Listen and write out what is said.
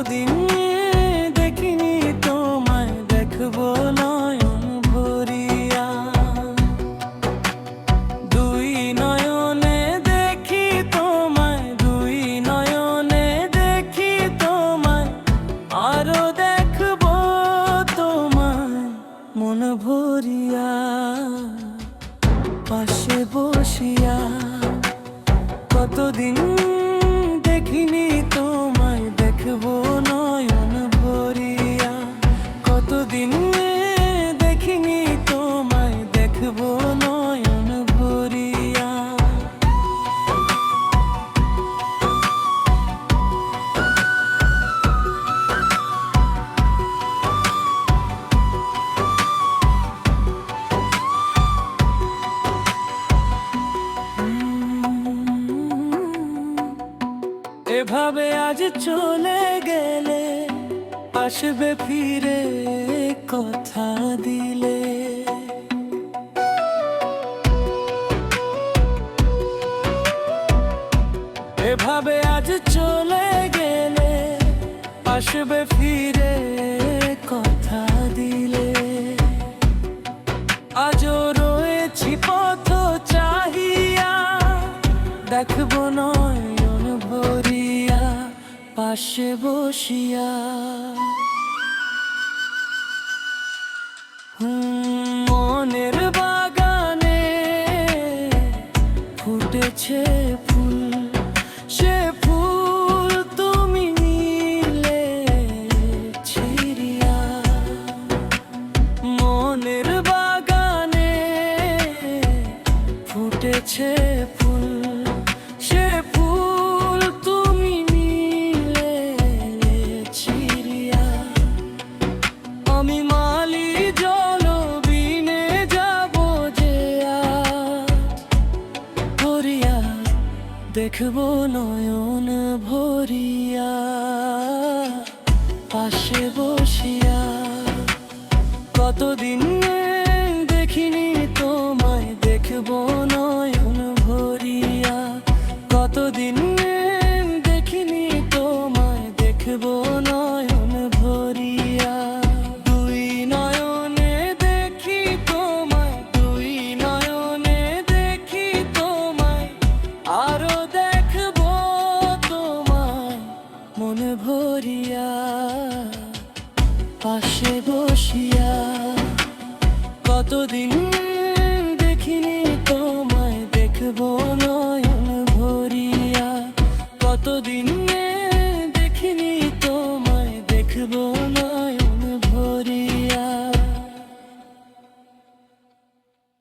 কতদিন দেখিনি তোমায়, দেখবো নয়ন ভরিয়া। দুই নয়নে দেখি তোমায়, দুই নয়নে দেখি তোমায়, আরো দেখবো তোমায় মন ভরিয়া। পাশে বসিয়া কতদিন দেখিনি তোমায়, দেখবো নয়ন ভরিয়া। কতদিন দেখিনি তোমায়, দেখবো নয়ন ভরিয়া। এভাবে আজ চলে গেলে আসবে ফিরে কথা দিলে। এভাবে আজ চলে গেলে আসবে ফিরে কথা দিলে। আজও রয়েছি পথ চাহিয়া, দেখবো নয়ন ভরিয়া পাশে বসিয়া। মনের বাগানে ফুটেছে ফুল, সে ফুল তুমি নিলে ছিড়িয়া। মনের বাগানে ফুটেছে ফুল, সে ফুল তুমি নিলে ছিড়িয়া। আমি মালি জল বিনে যাব যে ভরিয়া, দেখবো নয়ন ভরিয়া পাশে বসিয়া। কতদিন দেখিনি তোমায়, দেখবো নয়ন ভরিয়া। কতদিন দেখিনি তোমায়, দেখবো নয়ন ভরিয়া। দুই নয়নে দেখি তোমায়, দুই নয়নে দেখি তোমায়, আরো দেখবো তোমায় মন ভরিয়া পাশে বসিয়া। কতদিন দেখিনি তোমায়, দেখবো নয়ন ভরিয়া। কতদিন দেখিনি তোমায়, দেখবো